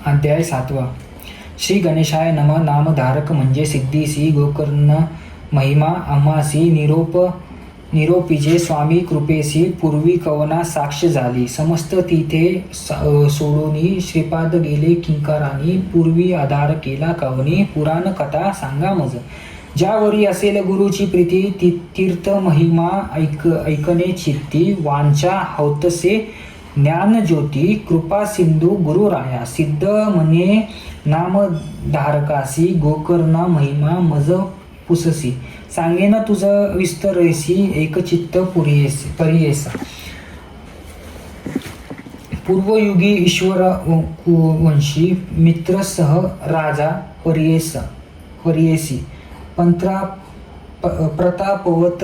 अध्याय 7. श्री गणेशाय नम. नामधारक म्हणजे सिद्धीसी गोकर्ण महिमा अमासी निरोपीजे स्वामी कृपेसी पूर्वी कवना साक्ष झाली समस्त तिथे सोडूनी श्रीपाद गेले किंकारांनी पूर्वी आधार केला कवनी पुराण कथा सांगा मज ज्यावरी असेल गुरुची प्रीती तीर्थ महिमा ऐकणे चित्ती वांछा हौतसे ज्ञान ज्योती कृपा सिंधू गुरुराया सिद्ध म्हणे नामधारकासी गोकर्णा महिमा मज पुससी सांगेन तुझ विस्तरेसी एकचित्त परियेसा पूर्वयुगी ईश्वर वंशी मित्र सह राजा परियेसी प्रतापवत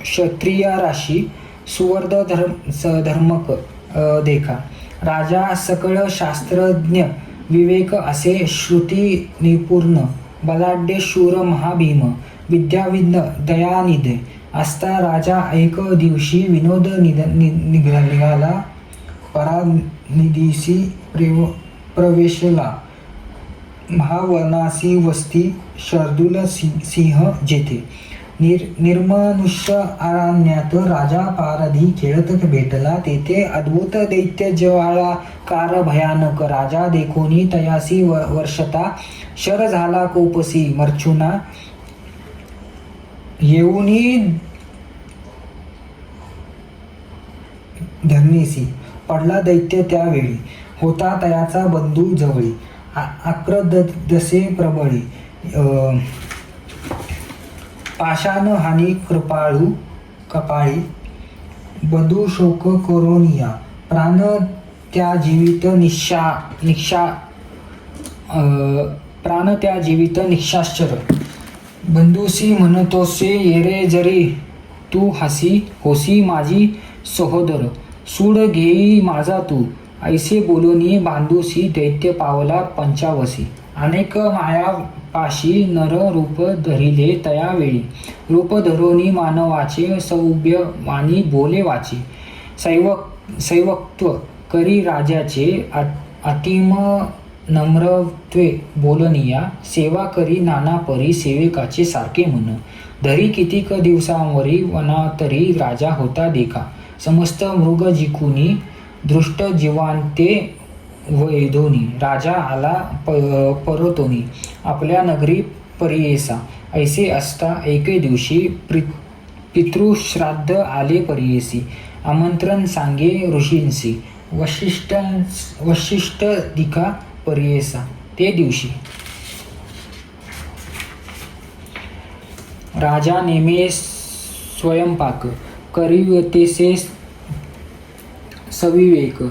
क्षत्रिया राशी सुवर्ध धर्मक देखा राजा सकळ शास्त्रज्ञ विवेक असे श्रुती निपूर्ण बलाढ्य शूर महाभीम विद्याविद्य दयानिधी असता राजा एक दिवशी विनोद निघाला परानिधीसी प्रवेशला महावनासी वस्ती शार्दूल सिंह जेथे निर्मनुष्य अरण्यात राजा पारधी खेळत भेटला तेथे अद्भुत दैत्य ज्वाळा कार भयानक राजा देखोनी तयासी वर्षता शर झाला कोपसी मर्चुना येऊनी धरणीसी पडला दैत्य त्यावेळी होता तयाचा बंधू जवळी आक्रदसे प्रबळी पाषाण हानी कपाळी बधू शोक करोनिया प्राण त्या जीवित निशाश्चर बंधुसी म्हणतोसे येरे जरी तू हसी होसी माझी सहोदर सूड घेई माझा तू ऐसे बोलूनी बांधूसी दैत्य पावला पंचावसी अनेक माया पाशी नर रूप धरिले तयावेळी रूप धरोनी मानवाचे सौभ्य वाणी बोले वाची सैवक्त्व करी राजाचे अतिम नम्रत्वे बोलनिया सेवा करी नाना परी सेवकाचे सारखे म्हण धरी कितीक दिवसांवरी वनातरी राजा होता देखा समस्त मृग जिकुनी दृष्ट जीवांते वैधोनी राजा आला परतोनी आपल्या नगरी परियेसा ऐसे असता एके दिवशी पितृश्राद्ध आले परियेसी आमंत्रण सांगे ऋषींसी वशिष्ठ दिका परियेसा ते दिवशी राजा नेमे स्वयंपाक करिवतेसे सविवेक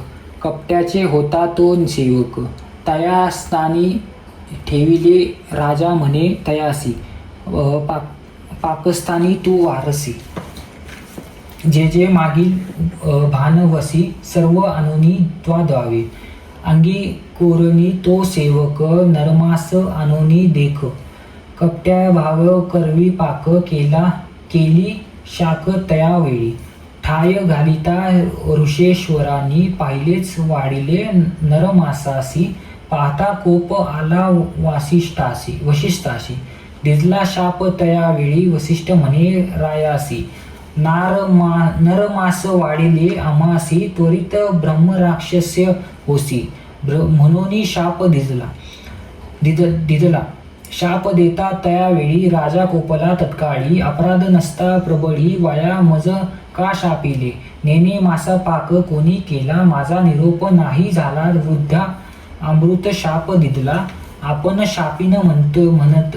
कपट्याचे होता तो सेवक तया स्थानी ठेविले राजा म्हणे तयासी पाकस्थानी तू वारसी जे मागील भानवसी सर्व आणुनी द्वावे अंगी कोरणी तो सेवक नरमास आणुनी देख कपट्या भाव करवी पाक केली शाक तयावेळी ठाय घालिता ऋषेश्वरांनी पाहिलेच वाढिले नरमासासी पाहता कोप आला वशिष्ठासी दिजला शाप तयावेळी वसिष्ठ म्हणे रायासी नरमास वाढिले आमासी त्वरित ब्रह्मराक्षस्य होसी म्हणून शाप दिजला शाप देता तयावेळी राजा कोपला तत्काळी अपराध नसता प्रबळी वाया मज का शापिले नेने मासा पाक कोणी केला माझा निरोप नाही झाला वृद्धा अमृत शाप दिदला आपण शापिन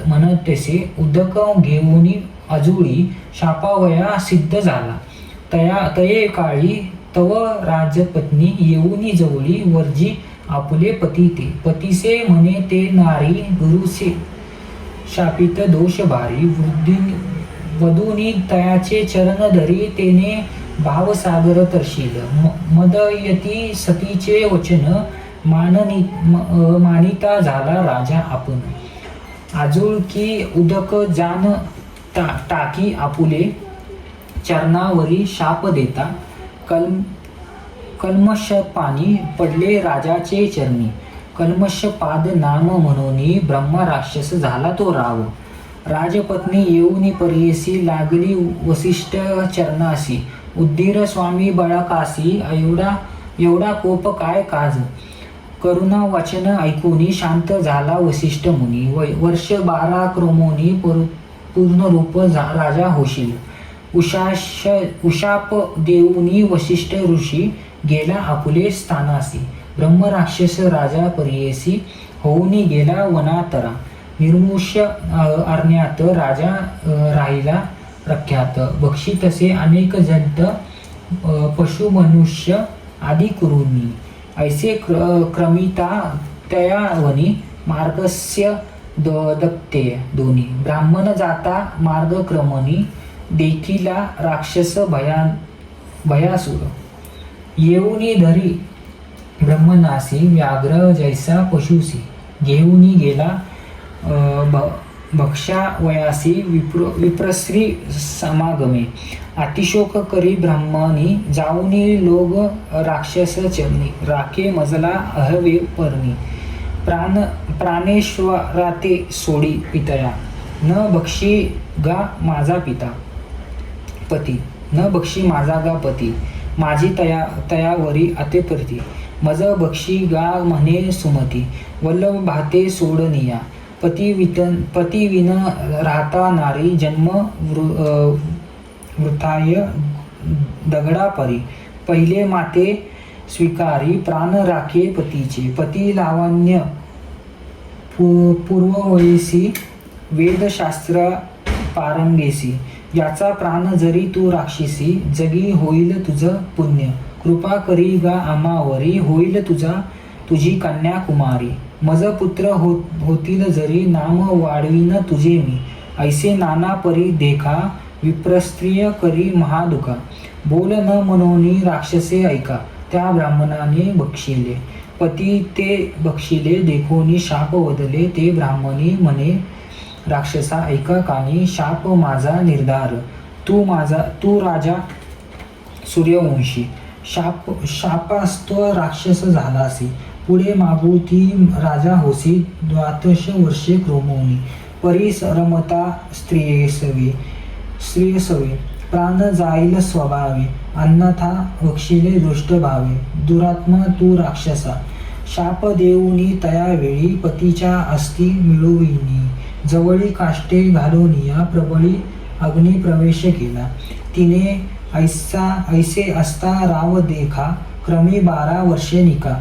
म्हणतसे उदक घेऊनी अजुळी शापावया सिद्ध झाला तये काळी तव राजपत्नी येऊनी जवळी वर्जी आपुले पतीसे म्हणे ते नारी गुरुसे शापित दोष भारी वधूनी तयाचे चरण धरी तेने भावसागर तरशील मदयती सतीचे वचन मानिता झाला राजा आपण आजुळकी उदक जान टाकी आपुले चरणावरी शाप देता कल्मष पाणी पडले राजाचे चरणी, कल्मष पाद नाम म्हणून ब्रह्म राक्षस झाला तो राव. राजपत्नी येऊनी परेसी लागली वसिष्ठ चरणासी, उद्दीर स्वामी बळकासी एवढा कोप काय काज. करुणा वचन ऐकूनी शांत झाला वसिष्ठ मुनी, वर्ष 12 क्रमोनी पूर्ण रूप राजा होशील. उशाप देऊनी वसिष्ठ ऋषी गेला आपुले स्थानासी, ब्रह्म राक्षस राजा परेसी होऊनी गेला वनातरा. निर्मुष्य अरण्यात राजा राहिला प्रख्यात, बक्षी तसे अनेक जंत पशु मनुष्य आदी कुरुनी. ऐसे क्रमिता तयावनी मार्गस्य दत्ते दोन्ही, ब्राह्मण जाता मार्गक्रमणी देखिला राक्षस भयासुर. येऊनी धरी ब्रह्मनासी व्याघ्र जैसा पशुसी, घेऊनी गेला भक्षा वयासी विप्रश्री समागमे. अतिशोक करी ब्राह्मणी जाऊनी लोग राक्षस चरणी, राखे मजला अहवे परणी. प्राणेश्वराते सोडी पितया, न बक्षी गा माझा पिता पती, न बक्षी माझा गा पती. माझी तयावरी अतिप्रती, मज बक्षी गा म्हणे सुमती. वल्लभ भाते सोडनिया, पती विन राहता नारी. जन्म वृथाय दगडा परी, पहिले माते स्वीकारी. प्राण राखे पतीचे, पती लावण्य पूर्ववयसी. वेदशास्त्र पारंगेसी, याचा प्राण जरी तू राक्षसी. जगी होईल तुझं पुण्य, कृपा करी गा आमावरी. होईल तुझी कन्या कुमारी. मज पुत्र होतील जरी, नाम वाढवीन तुझे मी. ऐसे नाना परी देखा, विप्रस्त्रिय करी महादुखा. बोल न मनोनी राक्षसे ऐका, त्या ब्राह्मणाने बक्षिले. पती ते बक्षिले देखोनी शाप वदले. ते ब्राह्मणी म्हणे राक्षसा ऐका कानी, शाप माझा निर्धार. तू राजा सूर्यवंशी, शापास्तो राक्षस झालासी. पुढे मागुती राजा होसी, द्वादश वर्षे क्रमोनी. परी रमता स्त्रियसवे, प्राण जाईल स्वभावे. अन्यथा बक्षिले दृष्ट भावे, दुरात्मा तू राक्षसा. शाप देऊनी तयावेळी, पतीच्या अस्ति मिळविनी. जवळी काष्टे घालूनिया, प्रबळी अग्नी प्रवेश केला. तिने ऐसे असता राव देखा, क्रमी 12 वर्षे निका.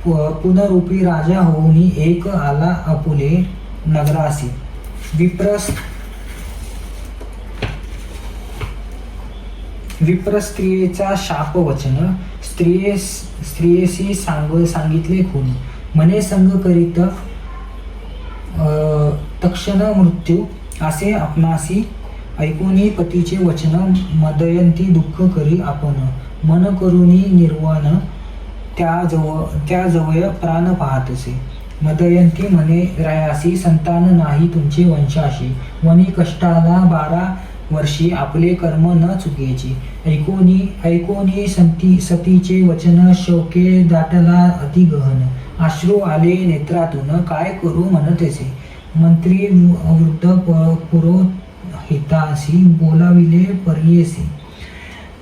पुनरूपी राजा होऊनी एक आला आपुले नगरासी. विप्र स्त्रियेचा शाप वचन, स्त्रियेसी सांगितले खून. म्हणे संग करीत तक्षण मृत्यू, असे आपणासी. ऐकूनी पतीचे वचन, मदयंती दुःख करी आपण. मन करुनी निर्वाण, त्या जवळ प्राण पाहतसे. मदयंती म्हणे रायासी, संतान नाही तुमचे वंशाशी. वनी कष्टाला 12 वर्षी, आपले कर्म न चुकेची. ऐकोनी सतीचे वचन, शोके दाटला अति गहन. अश्रू आले नेत्रातून, काय करू म्हणतेसे. मंत्री वृद्ध पुरोहितासी, बोलाविले पर्येसी.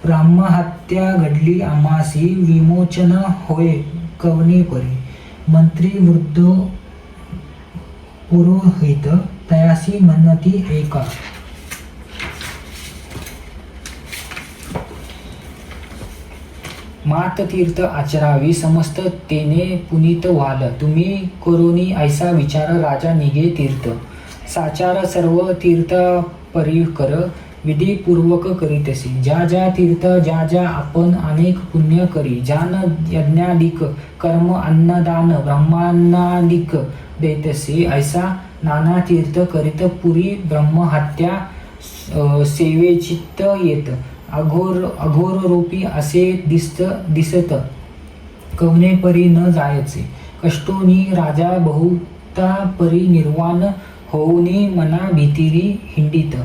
ब्रह्महत्या घडली आम्हासी, विमोचन होय कवने परी. मंत्री वृद्ध पुरोहित, तयासी म्हणती ऐका. मात तीर्थ आचरावी, समस्त तेने पुनीत व्हाल. तुम्ही करोनी ऐसा विचार, राजा निघे तीर्थ. साचार सर्व तीर्थ परिकर, विधीपूर्वक करीतसी. ज्या तीर्थ ज्या आपण अनेक पुण्य करी. जान यज्ञादिक कर्म, अन्नदान ब्रह्मांनादिक देतसी. ऐसा नाना तीर्थ करीत पुरी, ब्रह्महत्या सेवेचित्त येत. अघोर रूपी असे दिसत, कवने परी न जायचे. कष्टोनी राजा बहुता परी, निर्वाण होऊनी मना भीतिरी हिंडित.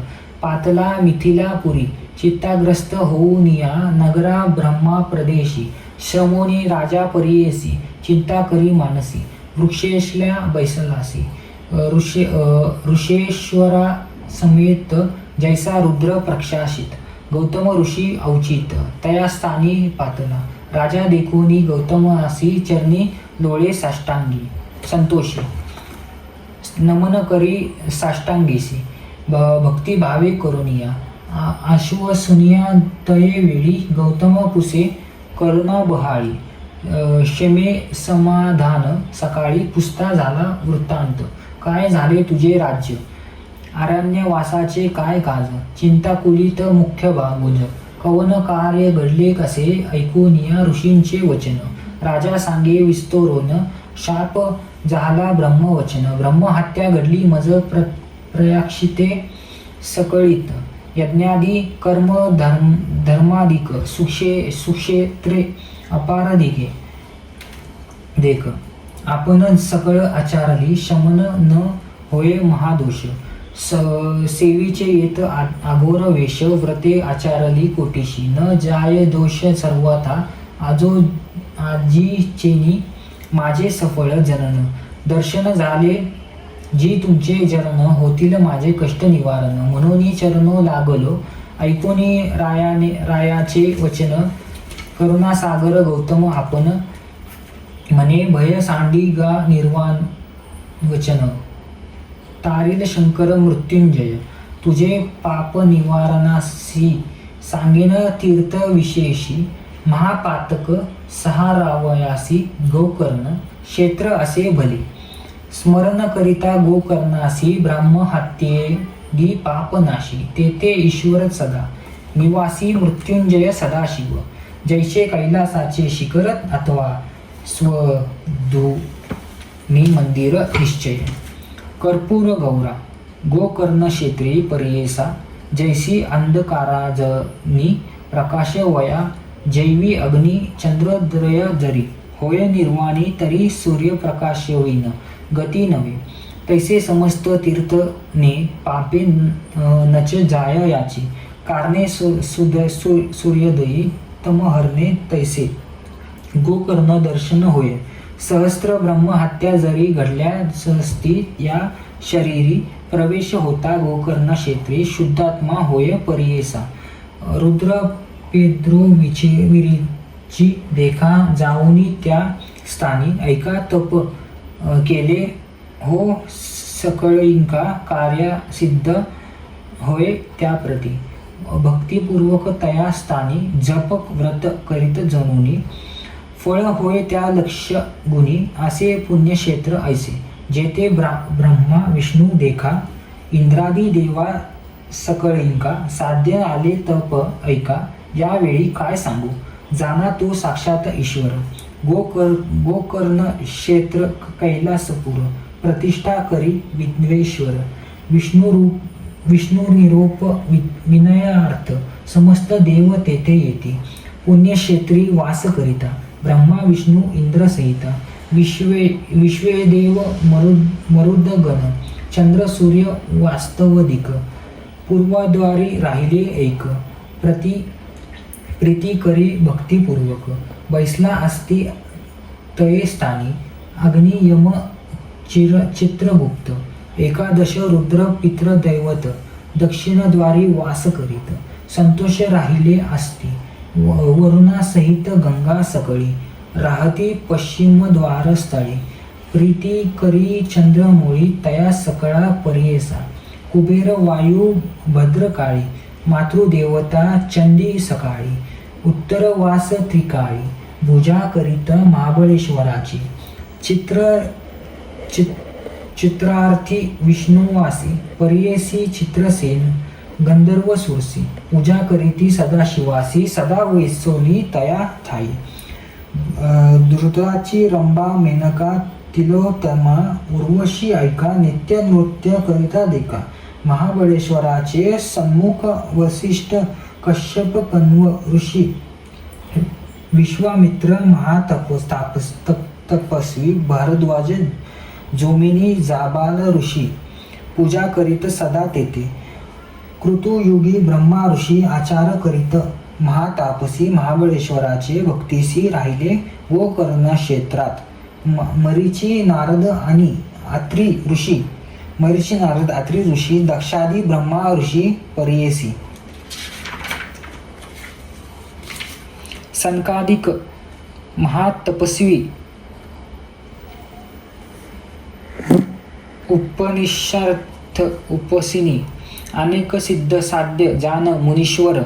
पातला मिथिलापुरी, चित्ताग्रस्त होऊनिया नगरा ब्रह्मा प्रदेशी. श्रमोनी राजा परियेसी चिंता करी मानसी वृक्षेशल्या बैसलासी ऋषेश्वरा समेत जैसा रुद्र प्रकाशित गौतम ऋषी अवचित तया स्थानी पातला राजा देखोनी गौतमासी चरणी लोळे साष्टांगी संतोषी नमन करी साष्टांगीसी भक्तिभावे करुनिया आश्वसुनिया तये वेळी गौतम पुसे करुणा बहाळी क्षमे समाधान सकाळी पुसता झाला वृत्तांत काय झाले तुझे राज्य अरण्यवासाचे काय काज चिंताकुलित मुख्य गुंज कवन कार्य घडले कसे ऐकूनिया ऋषींचे वचन राजा सांगे विस्तोरोन शाप झाला ब्रह्मवचन ब्रह्महत्या घडली मज प्रयाक्षिते सकळीत यज्ञादी कर्म धर्माधिक सुक्षेत्रे अपारधिके देख आपण सकळ आचारली शमन न होय महादोष सेवीचे येत आघोर वेश व्रते आचारली कोटीशी न जाय दोष सर्वथा आजीचेनी माझे सफळ जनन दर्शन झाले जी तुमचे चरण होतील माझे कष्ट निवारण म्हणून चरणो लागलो ऐकोनी रायाचे वचन करुणासागर गौतम आपण म्हणे भय सांडी गा निर्वाण वचन तारील शंकर मृत्युंजय तुझे पाप निवारणासी सांगेन तीर्थ विशेषी महापातक सहारावयासी गोकर्ण क्षेत्र असे भले स्मरण करिता गोकर्णासी ब्रह्महत्येदी पापनाशी तेथे ईश्वर सदा निवासी मृत्युंजय सदाशिव जैसे कैलासाचे शिखर अथवा स्वधूनी मंदिर निश्चय कर्पूर गौरा गोकर्ण क्षेत्री परियेसा जैसी अंधकाराजनी प्रकाश वया जैवी अग्नी चंद्रोदय जरी होय निर्वाणी तरी सूर्यप्रकाश होईन गती नव्हे तैसे समस्त तीर्थने पापे नच जाय याची कारणे सूर्योदयी तमहरणे तैसे गोकर्ण दर्शन होय सहस्त्र ब्रह्महत्या जरी घडल्या सहस्ती या शरीरी प्रवेश होता गोकर्ण क्षेत्री शुद्धात्मा होय परियेसा रुद्र विरीची देखा जाऊनी त्या स्थानी ऐका तप केले हो सकळींका कार्य सिद्ध होय त्या प्रती भक्तिपूर्वक तया स्थानी जप व्रत करीत जनुनी फळ होय त्या लक्ष्य गुणी असे पुण्यक्षेत्र ऐसे जेथे ब्रह्मा विष्णू देखा इंद्रादी देवा सकळींका साध्य आले तप ऐका यावेळी काय सांगू जाना तो साक्षात ईश्वर गोकर्ण क्षेत्र कैलासपूर प्रतिष्ठा करी विद्वेश्वर विष्णू निरोप विनयार्थ समस्त देव तेथे येते पुण्यक्षेत्री वास करिता ब्रह्मा विष्णू इंद्र सहित विश्वे देव मरुदगण चंद्र सूर्य वास्तवदिक पूर्वाद्वारी राहिले एक प्रीती करी भक्तिपूर्वक बैसला असती तये स्थानी अग्नि यम चित्रगुप्त एकादश रुद्र पित्र दैवत दक्षिणद्वारी वास करीत संतोष राहिले असती वरुणासहित गंगा सकळी राहती पश्चिम द्वारस्थळी प्रीती करी चंद्रमोळी तया सकळा परियेसा कुबेर वायू भद्रकाळी मातृदेवता चंडी सकाळी उत्तरवास त्रिकाळी भुजा करीत महाबळेश्वराची चित्रार्थी विष्णुवासी परियेसी चित्रसेन गंधर्व सुरसी पूजा करीती सदाशिवासी सदा वैसोनी तया ठाई दुर्गाची रंबा मेनका तिलोत्तमा उर्वशी ऐका नित्य नृत्य करिता देखा महाबळेश्वराचे सम्मुख वसिष्ठ कश्यप कण्व ऋषी विश्वामित्र तपस्वी भारद्वाज जोमिनी जाबाल ऋषी पूजा करीत सदा तेथे कृतुयुगी ब्रह्मा ऋषी आचार करीत महातापसी महाबळेश्वराचे भक्तीसी राहिले गोकर्ण क्षेत्रात मरीची नारद आत्री ऋषी दक्षादी ब्रह्मा ऋषी पर्येसी सनकादिक महातपस्वी उपनिषद उपसिनी अनेक सिद्ध साध्य जान मुनीश्वर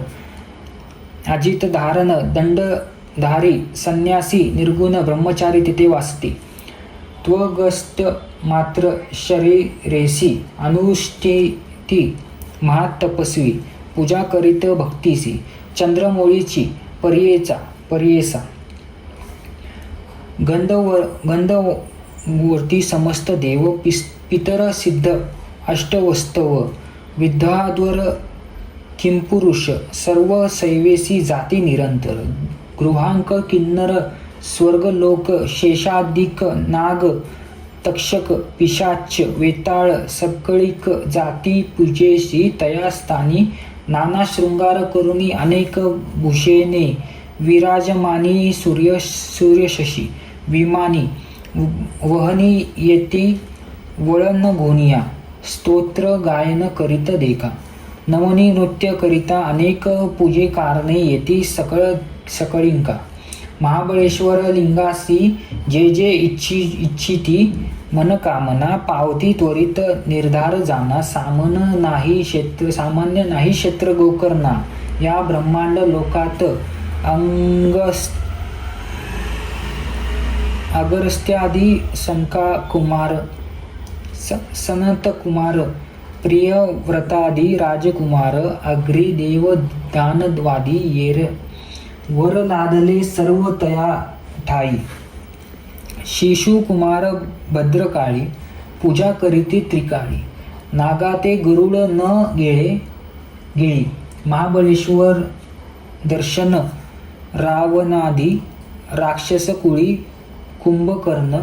अजित धारण दंडधारी संन्यासी निर्गुण ब्रह्मचारी तिथे वासते. त्वगस्त मात्र शरीरेसी अनुष्ठिती महातपस्वी पूजा करीत भक्तीसी चंद्रमौळीची पर्येसा गंधवर्ती समस्त देव पितर सिद्ध अष्टवस्तव विद्याध्वर किंपुरुष सर्व सैवेसी जाती निरंतर गृहांक किन्नर स्वर्गलोक शेषादिक नाग तक्षक पिशाच वेताळ सकळिक जाती पूजेसी तया स्थानी नाना शृंगार करुणी अनेक भूषेने विराजमानी सूर्यशशी विमानी वहनी येती वळण गोनिया स्तोत्र गायन करीत देखा नवनी नृत्य करिता अनेक पूजे कारणे येती सकळिंका महाबळेश्वर लिंगासी जे इच्छिती मनकामना पावती त्वरित निर्धार जाना सामान्य नाही क्षेत्र गोकर्णा या ब्रह्मांड लोकात अगस्त्यादी सनत कुमार प्रियव्रतादी राजकुमार अग्रिदेव दानवादी येर वर लादले सर्व तया ठाई शिशुकुमार भद्रकाळी पूजा करीती त्रिकाळी नागाते गरुड न गेळी महाबळेश्वर दर्शन रावणादी राक्षस कुळी कुंभकर्ण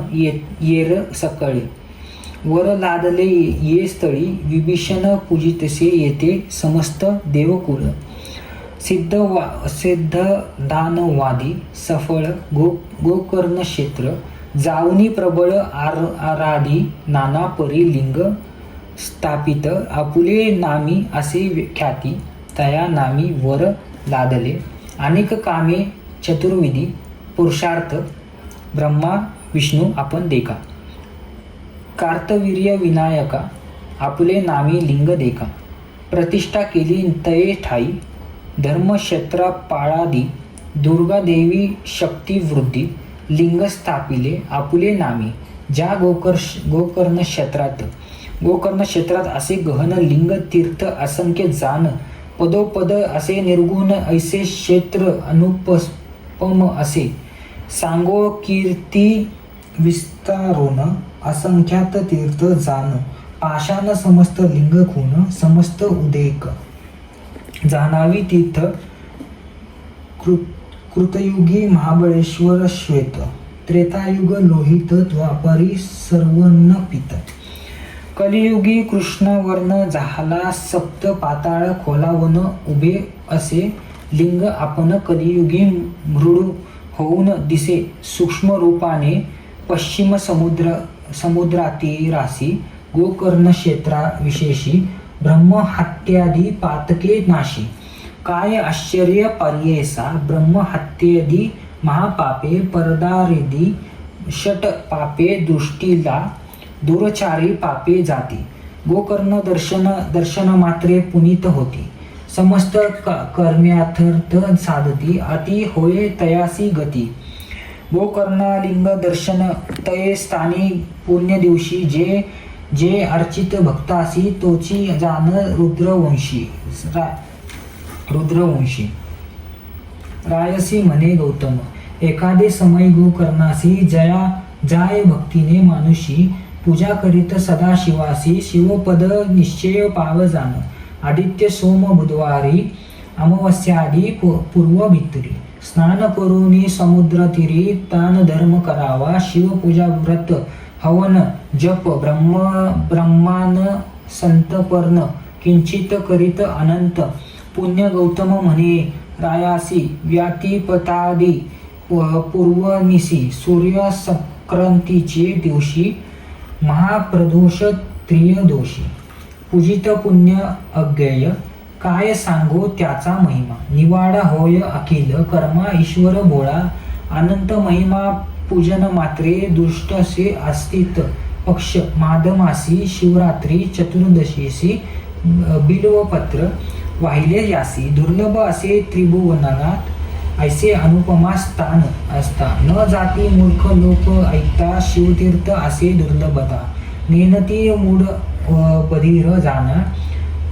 येर सकळे वर लादले ये स्थळी विभीषण पूजितसे येते समस्त देवकुळ सिद्ध दानवादी सफळ गोकर्ण क्षेत्र जावनी प्रबळ आराधी नाना परी लिंग स्थापित आपुले नामी असे ख्याती तया नामी वर लादले अनेक कामे चतुर्विधी पुरुषार्थ ब्रह्मा विष्णू आपण देखा कार्तवीर्य विनायका आपुले नामी लिंग देखा प्रतिष्ठा केली तये ठाई धर्मक्षेत्रा पाळादी दुर्गा देवी शक्ती वृद्धी लिंग स्थापिले आपुले नामी ज्या गोकर्ण क्षेत्रात असे गहन लिंग तीर्थ असंख्य जान पदोपद असे निर्गुण ऐसे क्षेत्र अनुपम असे सांगो कीर्ती विस्तारोन असंख्यात तीर्थ जान पाषाण समस्त लिंग खून समस्त उदेक जानावी तीर्थ कृतयुगी महाबळेश्वर श्वेत त्रेतायुग लोहित द्वापरी सर्वन्न पित कलियुगी कृष्णवर्ण झाला सप्त पाताळ खोलावन उभे असे लिंग आपण कलियुगी मृडू होऊन दिसे सूक्ष्म रूपाने पश्चिम समुद्रातीरासी गोकर्ण क्षेत्राविशेषी ब्रह्महत्यादी पातके नाशी काय आश्चर्य पर्येसा ब्रह्महत्येदी महापापे परदारेदी षट पापे दृष्टीला दुरचारी पापे जाती गोकर्ण दर्शन मात्रे पुनीत होती समस्त कर्म्याथर्थ साधती अति होय तयासी गती गोकर्णालिंग दर्शन तये स्थानी पुण्य दिवशी जे अर्चित भक्तासी तोची जान रुद्रवंशी रायसी म्हणे गौतम एखादे समय गोकर्णासी जाय भक्तीने मानुषी पूजा करीत सदाशिवासी शिवपद निश्चय पाव जाण आदित्य सोम बुधवारी अमावस्यादी पूर्व भित्री स्नान करुनी समुद्र तीरी तान धर्म करावा शिवपूजा व्रत हवन जप ब्रह्मान संतपर्ण किंचित करीत अनंत पुण्य गौतम म्हणे रायासी व्यातिपतादी पूर्वनिसी सूर्यसंक्रांतीचे दिवशी महाप्रदोष त्रियोदशी पूजित पुण्य अज्ञेय काय सांगो त्याचा महिमा निवाडा होय अखिल कर्मा ईश्वर भोळा अनंत महिमा पूजन मात्रे दृष्टसे अस्तित्व पक्ष माधमासी शिवरात्री चतुर्दशीसी बिल्वपत्र वाहिले यासी दुर्लभ असे त्रिभुवनात ऐसे अनुपमा स्थान असता न जाती मूर्ख लोक ऐकता शिवतीर्थ असे दुर्लभता नेनती मूढ बधीर जाण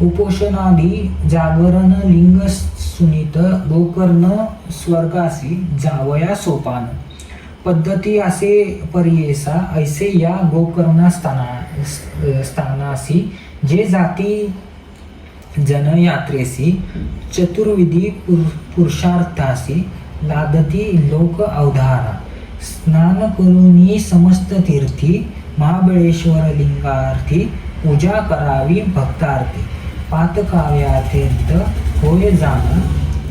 उपोषणादी जागरण लिंग सुनीत गोकर्ण स्वर्गासी जावया सोपान पद्धती असे परियेसा ऐसे या गोकर्णा स्थानासी जे जाती जनयात्रेसी चतुर्विधी पुरुषार्थासी लादती लोक अवधारा स्नान करूनी समस्त तीर्थी महाबळेश्वर लिंगार्थी पूजा करावी भक्तार्थी पातकाव्यातीर्थ होय जाण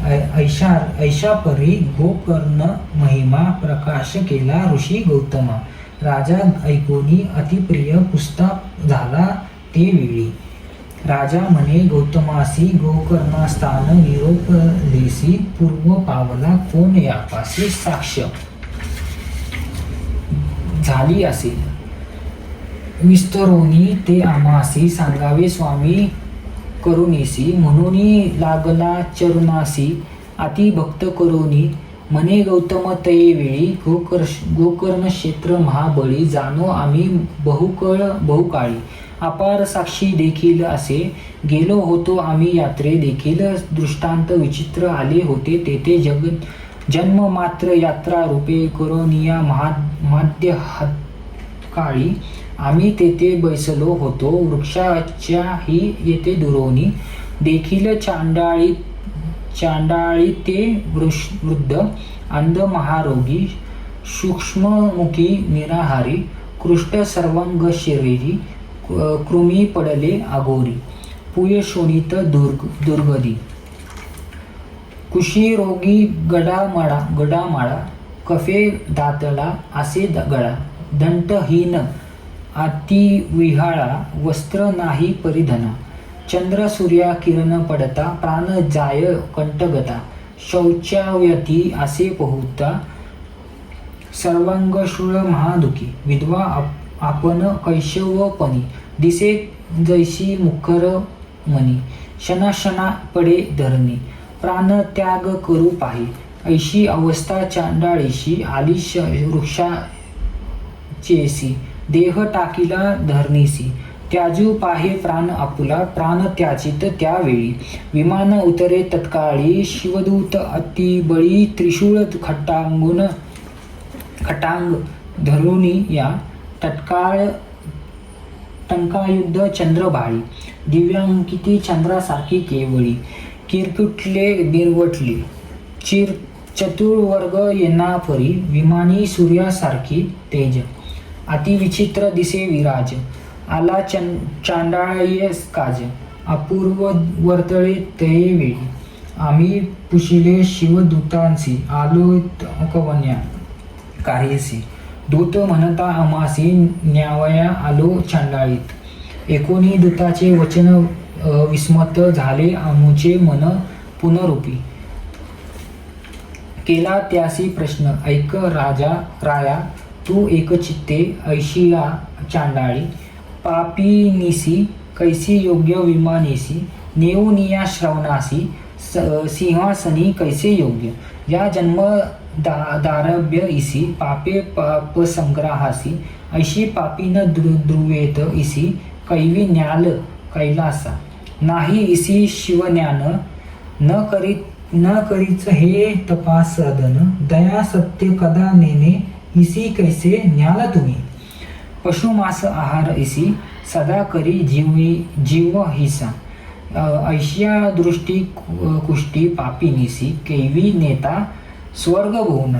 ऐशा परी गोकर्ण महिमा प्रकाश केला ऋषी गौतमा राजा ऐकोनी अतिप्रिय पुस्तक झाला ते वेळी राजा म्हणे गौतमासी गोकर्णस्थान निरोपलेसी पूर्व पावला कोण यापासी साक्ष झाली असेल विस्तरोनी ते आम्हासी सांगावे स्वामी करुणीसी म्हणून लागला चरुणासी अति भक्त करुणी म्हणे गौतम तये वेळी गोकर्ण क्षेत्र महाबळी जाणो आम्ही बहुकाळी अपार साक्षी देखील असे गेलो होतो आम्ही यात्रे देखील दृष्टांत विचित्र आले होते तेथे जन्म मात्र यात्रा रूपे करोनिया माध्य काळी आम्ही तेथे बैसलो होतो वृक्षाच्या ही येथे दुरोनी देखील चांडाळी ते वृद्ध अंध महारोगी सूक्ष्ममुखी निराहारी कृष्ट सर्वांग शरीरी कृमी पडले आगोरी पुय शोणित दुर्गदी कुशी रोगी गडामाळा कफे दातला असे गळा दंतहीन अतिविहाळा वस्त्र नाही परिधाना चंद्र सूर्या किरण पडता प्राण जाय कंठगता शौचाव्यती असे पोहुता सर्वांगशूळ महादुखी विधवा आपण कैशवपणी दिसे जैशी मुखर मनी क्षणाक्षणा पडे धरणी प्राण त्याग करू पाही ऐशी अवस्था चांडाळीशी आली वृक्षाचेसी देह टाकीला धरणीसी त्याजू पाहे प्राण आपुला प्राण त्याचित त्यावेळी विमान उतरे तत्काळी शिवदूत अतिबळी त्रिशूळ खटांग धरुणी या टंकायुद्ध चंद्रबाळी दिव्यांकिती चंद्रासारखी केवळी किरकुटले बिरवटली चतुर्वर्ग येना फरी विमानी सूर्यासारखी तेज अतिविचित्र दिसे विराज आला चांडाळीस काज अपूर्व वर्तळे तये वेळी आम्ही पुशिले शिवदूतांसी आलो कवन्या कार्यसी दूत म्हणता आमासी न्यावया आलो चांडाळीत एकोणी दूताचे वचन विस्मत झाले आमुचे मन पुनरुपी केला त्यासी प्रश्न ऐक राया तू एकचित्ते ऐशिया चांडाळी पापीनिसी कैसी योग्य विमानेसी नेऊनिया श्रवणासी सिंहासनी कैसे योग्य या जन्म दारभ्य इसी पापे पाप संग्रहासी ऐशी पापीन द्रुवेत इसी कैवी न्याल कैलासा नाही इसी शिवज्ञान न करीच हे तपासदन दया सत्य कदा नेने इसी कैसे न्याल तुम्ही पशुमास आहार इसी सदा करी जीव हिसा ऐशिया दृष्टी कुष्टी पापिनिसी कैवी नेता स्वर्ग भुवन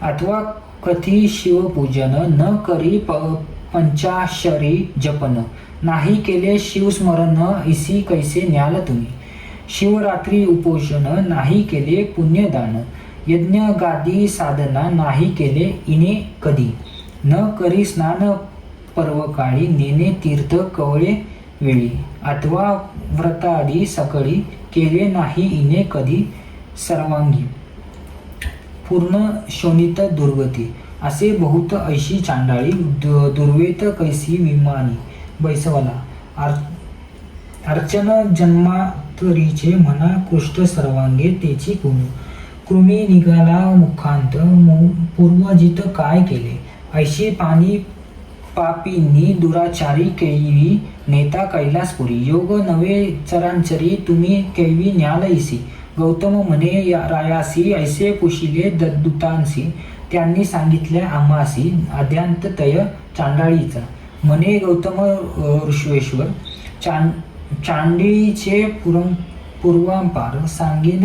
अथवा कथी शिवपूजन न करी पंचाक्षरी जपन नाही केले शिवस्मरण इसी कैसे न्याल तुम्ही शिवरात्री उपोषण नाही केले पुण्यदान, यज्ञ गादी साधना नाही केले इने कधी, न करी स्नान पर्वकाळी, नेने तीर्थ कवळे वेळी, अथवा व्रतादी सकळी, केले नाही इने कधी सर्वांगी, पूर्ण शोणित दुर्गती, असे बहुत ऐशी चांडाळी, दुर्वेत कैसी विमानी बैसवला, अर्चन जन्मातरीचे म्हणा कृष्ट सर्वांगे तेची गुण, कृमी निघाला मुखांत, पूर्वजित काय केले, ऐशी पाणी पापींनी दुराचारी केळी, नेता कैलासपुरी, योग नवे चरांचरी तुम्ही केळवी न्याल ऐसी, गौतम म्हणे रायासी, ऐसे पुशिले दूतांसी, त्यांनी सांगितल्या आम्हासी, आद्यांत तय चांडाळीचा, म्हणे गौतम ऋषवेश्वर, चांडीचे पूर्वांपार सांगेन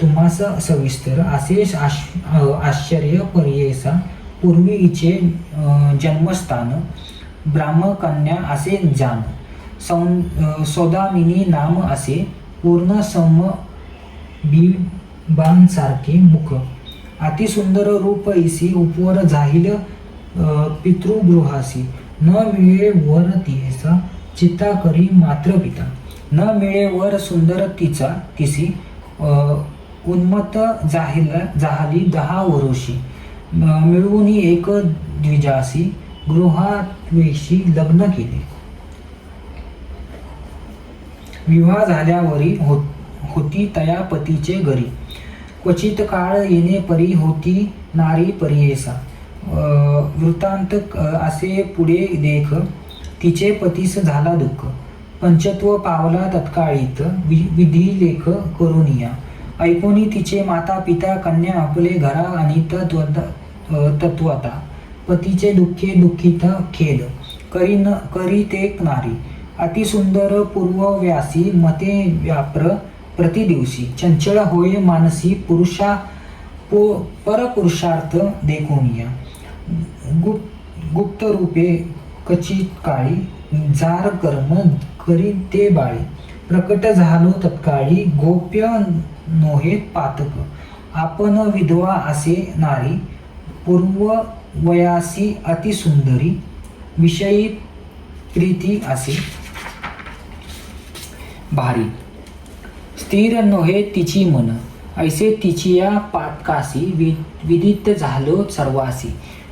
तुम्हास सविस्तर, असे आश्चर्य पर्येसा, पूर्वी हिचे जन्मस्थान, ब्राह्मकन्या असे जान, सौदामिनी नाम असे, पूर्ण बिंबांसारखे मुख, अतिसुंदर रूप ऐसी, उपवर जाहील पितृगृहासी, न मिळे वर तिचा, चित्ता करी मात्र पिता, न मिळे वर सुंदर तिसी, उन्मत्त जाहली 10 वरोषी, मिळवून एक द्विजासी, गृहावेशी लग्न केले, विवाह झाल्यावरी होती तया पतीचे घरी, क्वचित काळ येणे परी होती नारी परियेसा, वृत्तांत असे पुढे देख, तिचे पतीस झाला दुःख, पंचत्व पावला तत्काळीत, विधी लेख करुनिया, ऐकोनी तिचे माता पिता कन्या आपले घरा आणि तत्वता, पतीचे दुःखे दुःखित खेद, करी ते नारी, अतिसुंदर पूर्वव्यासी, मते व्याप्र प्रतिदिवशी, चंचळ होय मानसी, पुरुषा परपुरुषार्थ देखोनिया, गुप्त रूपे कचित काळी, जार कर्म करी ते बाळी, प्रकट झालो तत्काळी, गोप्य नोहे पातक, आपण विधवा असे नारी, पूर्व वयासी अतिसुंदरी, विषयी प्रीती असे भारी, स्थिर नोहे तिची मन, ऐसे तिचिया पातकासी, विदित झालो सर्वासी,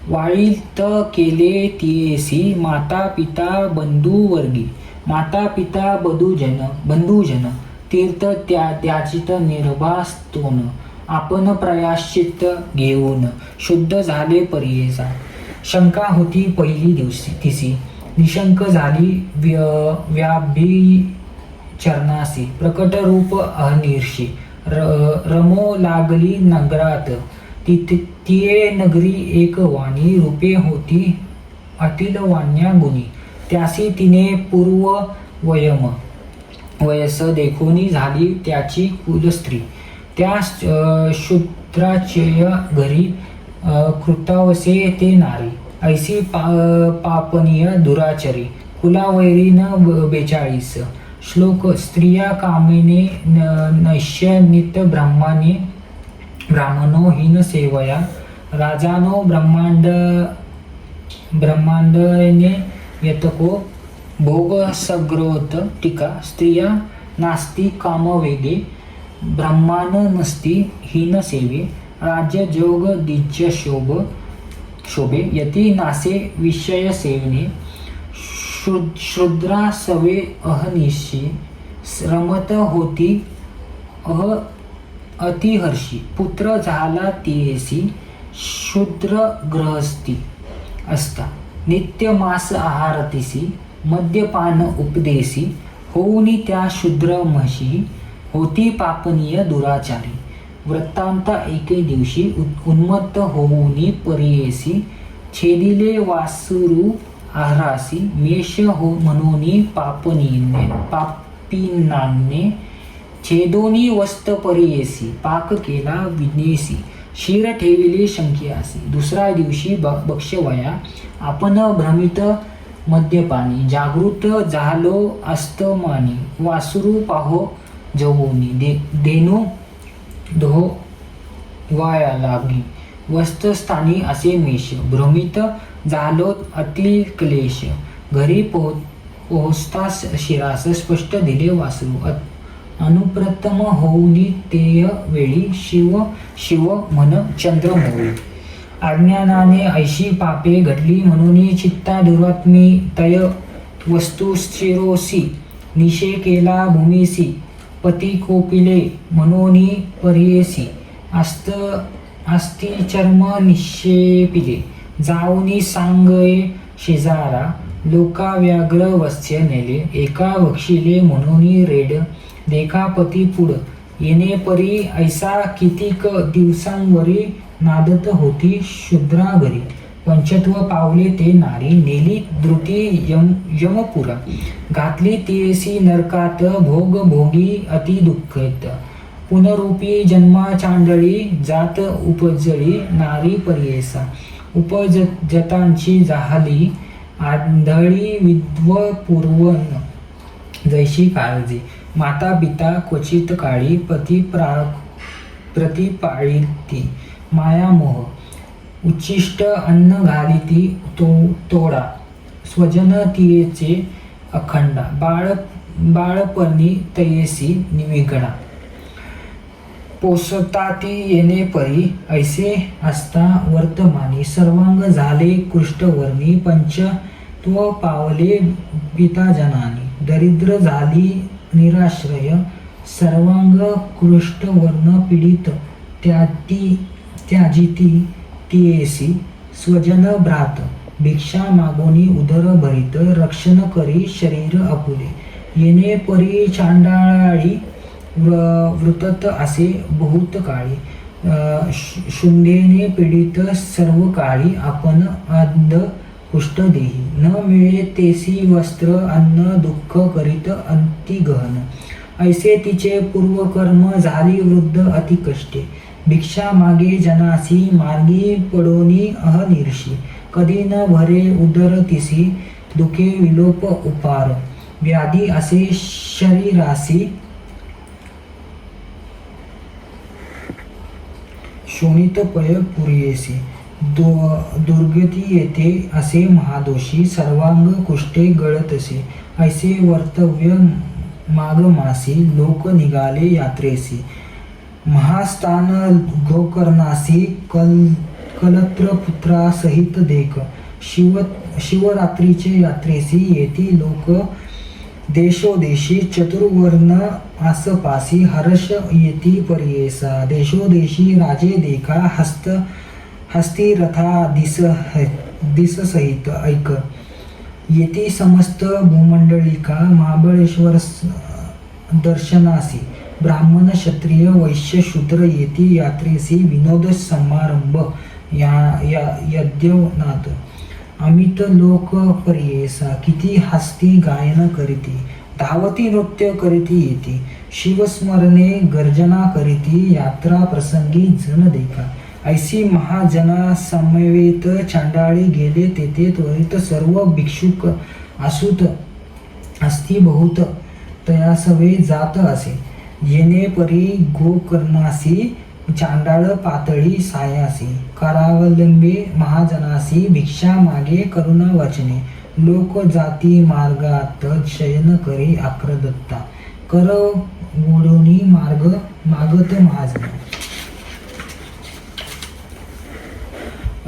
वाळीत केले तियेसी, माता पिता बंधू वर्गी, माता पिता बंधुजन, तीर्थ त्याचित निर्भास्तोन, आपण प्रयाश्चित घेऊन, शुद्ध झाले परियेसा, शंका होती पहिली तिसी, निशंक झाली व्याभिचरणासी, प्रकट रूप अहर्निशी, रमो लागली नगरात, तिये नगरी एक वाणी, रूपे होती अतिल वाण्या गुणी, त्यासी तिने पूर्व वयस देखोनी झाली त्याची कुलस्त्री, त्या शूद्राचेय घरी कृतावसे ते नारी, ऐसी पापनीय दुराचरी, कुलावैरी न 42, श्लोक, स्त्रिया कामिने नैश्य नित ब्राह्मणो हीन सेवया, राजानो ब्रह्मांडने यतको भोग सग्रोत टीका, स्त्रिया नास्ती कामवेगे, ब्रह्मान नसती हीन सेवे, राज्य जोग दिज्य शोभे, यती नासे विषय सेवने, श्रुद्रा सवे अहनिशी, रमत होती अतिहर्षी, पुत्र झाला तियेसी, शूद्र गृहस्थी असता, नित्य मास आहारतिसी, मद्यपान उपदेसी, होऊनी त्या शूद्र म्हशी, होती पापनीय दुराचारी, वृत्तांत एके दिवशी, उन्मत्त होऊनी परियेसी, छेदिले वासुरू आहारासी, मेष हो म्हणूनी पापीनाने, छेदोनी वस्त परियेसी, पाक केला विनेसी, शिर ठेविले शंकियासी, दुसऱ्या दिवशी बक्षवया, आपण भ्रमित मद्यपानी, जागृत झालो अस्तमानी, वासुरू पाहो जवोनी देणू धोवाया लागी वस्तस्थानी असे मेष भ्रमित झालो अति क्लेश घरी पोहोचताच शिरास स्पष्ट दिले वासरू अनुप्रतम होऊनी तेय वेळी शिव शिव मन चंद्रमौळी अज्ञानाने ऐशी पापे घडली म्हणून चित्ता दुरात्मी तय वस्तू शिरोसी निशे केला भूमीसी पती कोपिले मनोनी पर्येसी अस्ति चर्म निक्षेपिले जाऊनी सांगये शेजारा लोका व्याघ्र वत्स्य नेले एका वक्षिले म्हणून रेड देखा पती पुढ येणे परी ऐसा कितीक दिवसांवरी नादत होती शूद्रा घरी पंचत्व पावले ते नारी नेली द्रुती यमपुरा घातली तियसी नरकात भोग भोगी अति दुःखित पुनरूपी जन्मा चांडळी जात उपजळी नारी पर्येसा उपजतांची जाहली आंधळी विद्व पूर्वन जैशी काळजी माता पिता क्वचित काळी पती प्रतिपाळीती माया मोह उच्चिष्ट अन्न घालिती तोडा स्वजन तियेचे अखंडा बाळपणी तयेसी निविघडा पोसताती येणे परी ऐसे असता वर्तमानी सर्वांग झाले कृष्टवर्णी पंचत्व पावले पिताजनानी दरिद्र झाली निराश्रय सर्वांग कृष्टवर्ण पीडित त्याजिती तियेसी स्वजन भ्रात भिक्षा मागोनी उदर भरित रक्षण करी शरीर आपुले येणे परी चांडाळी वृतत असे बहुत काळी शुंढेने पीडित सर्व काळी आपण अंध कुष्ठ देही न मिळे तेसी वस्त्र अन्न दुःख करीत अंती गहन ऐसे तिचे पूर्वकर्म झाली वृद्ध अति कष्टे भिक्षा मागे जनासी मार्गी पडोनी अहनिर्षी कधी न भरे उदर तिसी दुखे विलोप उपार व्याधी असे शरीरासी शोणित पय पुरियेसी दुर्गती येते असे महादोषी सर्वांग कुष्ठे गळतसे ऐसे वर्तव्य मागमासी लोक निघाले यात्रेसी महास्थान गोकर्णासी कलत्र पुत्रा सहित देख शिवरात्रीचे यात्रेसी येती लोक देशोदेशी चतुर्वर्ण आसपासी हर्ष येती पर्येसा देशोदेशी राजे देखा हस्ती रथा दिस सहित ऐक येती समस्त भूमंडलिका महाबळेश्वर दर्शनासी ब्राह्मण क्षत्रिय वैश्य शूद्र येती यात्रेसी विनोद समारंभ यज्ञनाथ अमित लोक पर्येसा किती हस्ती गायन करीती धावती नृत्य करीती येती शिवस्मरणे गर्जना करीती यात्रा प्रसंगी जन देखा ऐसी महाजना समवेत चांडाळी गेले तेथे त्वरित सर्व भिक्षुक आसुत अस्ति बहुत तयासवे जात असे येणे परी गोकर्णासी चांडाळ पातळी सायासी करावलंबे महाजनासी भिक्षा मागे करुणा वचने लोक जाती मार्गात शयन करी आक्रदत्ता कर ओढोनी मार्ग मागत महाजन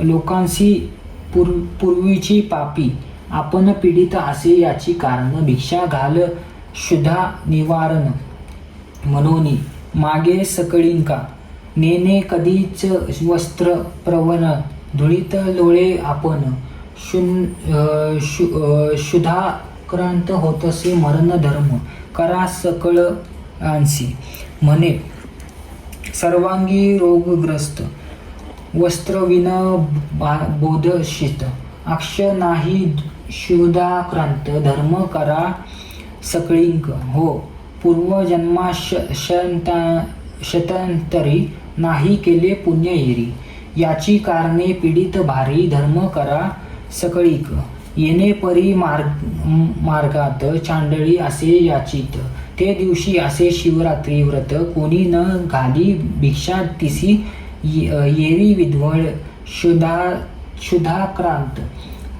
लोकांसी पूर्वीची पापी आपण पीडित असे याची कारण भिक्षा घाल शुद्धा निवारण म्हणून मागे सकळींका नेने कधीच वस्त्र प्रवण धुळीत लोळे आपण शुद्धाक्रांत होतसे मरण धर्म करा सकळ आणसी म्हणे सर्वांगी रोगग्रस्त वस्त्रविन बोधशित अक्ष नाही शुद्धाक्रांत धर्म करा सकळींक हो पूर्वजन्मा शतांतरी नाही केले पुण्य येरी याची कारणे पीडित भारी धर्म करा सकळीक येणे परी मार्गात चांडळी असे याचित ते दिवशी असे शिवरात्री व्रत कोणी न घाली भिक्षा तिसी येरी विध्वळ शुधाक्रांत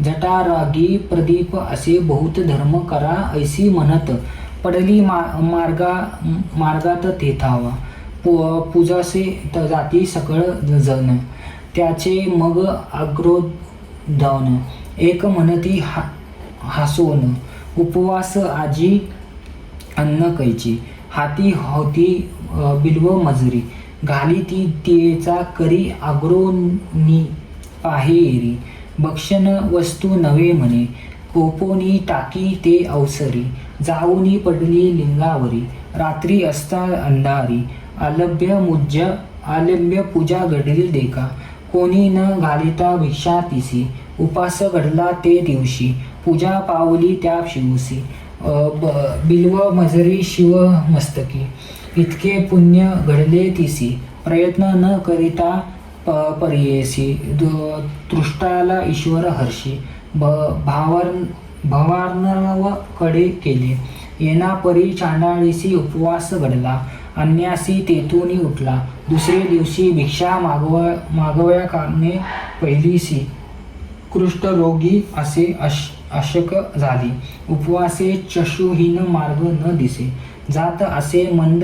जटारागी प्रदीप असे बहुत धर्म करा ऐसी म्हणत पडली मार्गात तेथावा पूजासे जाती सकळ जन त्याचे मग अग्रोधन एक म्हणती हासोन उपवास आजी अन्न कैची हाती होती बिल्व मजुरी घाली ती तिचा करी अग्रोनी पाहेरी भक्षण वस्तू नवे म्हणे कोपोनी टाकी ते अवसरी जाऊनी पडली लिंगावरी रात्री असता अंधारी आलभ्य पूजा घडली देखा कोणी न घालिता भिक्षा तिसी उपास घडला ते दिवशी पूजा पावली त्या शिवसी बिल्व मजरी शिव मस्तकी इतके पुण्य घडले तिसी प्रयत्न न करिता पर्येसी तृष्टाला ईश्वर हर्षी भवार्णव कडे केले येना परी चांडाळीसी उपवास घडला अन्यासी तेथून उठला दुसरे दिवशी भिक्षा मागवया कारणे पहिलीसी कुष्ठरोगी असे अशक झाली उपवासे चशुहीन मार्ग न दिसे जात असे मंद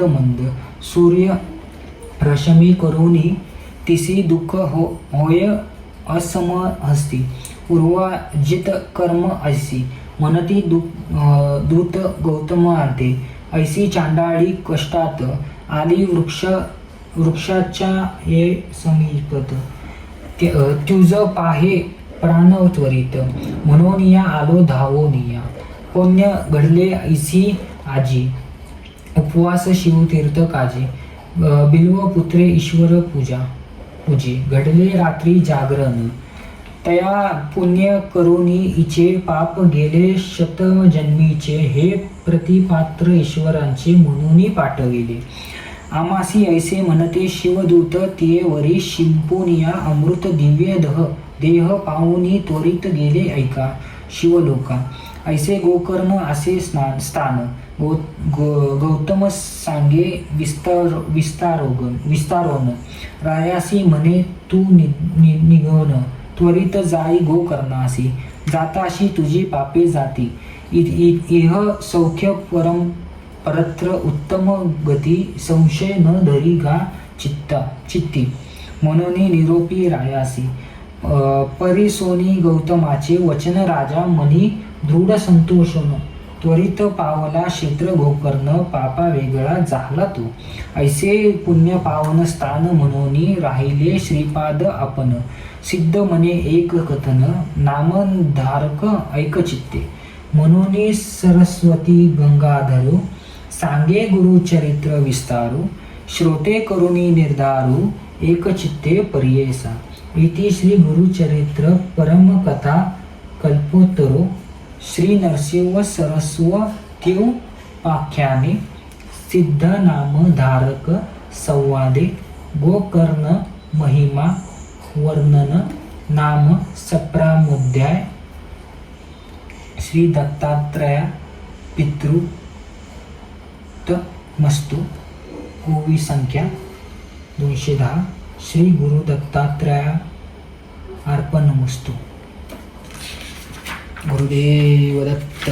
सूर्य रश्मी करुणी तिसी दुःख होय असम हस्ती पूर्वाजित कर्म ऐसी म्हणती दूत गौतमार्थे ऐसी चांडाळी कष्टात आली वृक्षाच्या ये समीपत तुझ पाहे प्राण त्वरित म्हणून या आलो धावोनिया पुण्य घडले ऐसी आजी उपवास शिवतीर्थ काजी बिल्व पुत्रे ईश्वर पूजी घडले रात्री जागरण तया पुण्य करुणी इचे पाप गेले शतजन्मीचे हे प्रतिपात्र ईश्वरांचे म्हणून पाठविले आमासी ऐसे म्हणते शिवदूत तिये वरी शिंपुनिया अमृत दिव्य देह पाहुनी त्वरित गेले ऐका शिवलोका ऐसे गोकर्ण असे स्थान गौतम सांगे विस्तारोन रायासी म्हणे तू निघोन त्वरित जाई गोकर्णासी जाताशी तुझी पापे जाती इह सौख्य परत्र उत्तम गती संशय न धरी गा चित्ती म्हणून निरोपी रायासी परिसोनी गौतमाचे वचन राजा मनी दृढ संतोषन त्वरित पावला क्षेत्र गोकर्ण पापा वेगळा झाला तो ऐसे पुण्य पावन स्थान म्हणून राहिले श्रीपाद आपण सिद्ध म्हणे एक कथन नामधारक ऐक चित्ते म्हणून सरस्वती गंगाधरो सांगे गुरुचरित्र विस्तारू श्रोते करुणी निर्धारू एक चित्ते पर्येसा इति श्री गुरुचरित्र परम कथा कल्पोत्तरो श्री नरसिंह सरस्वती पाख्याने सिद्ध नाम धारक संवादे गोकर्ण महिमा वर्णन नाम सप्रामोध्याय श्री दत्तात्रय पितृ मस्तु ओवी संख्या 210 श्री गुरु दत्तात्रय अर्पणमस्तु गुरुदेव दत्त।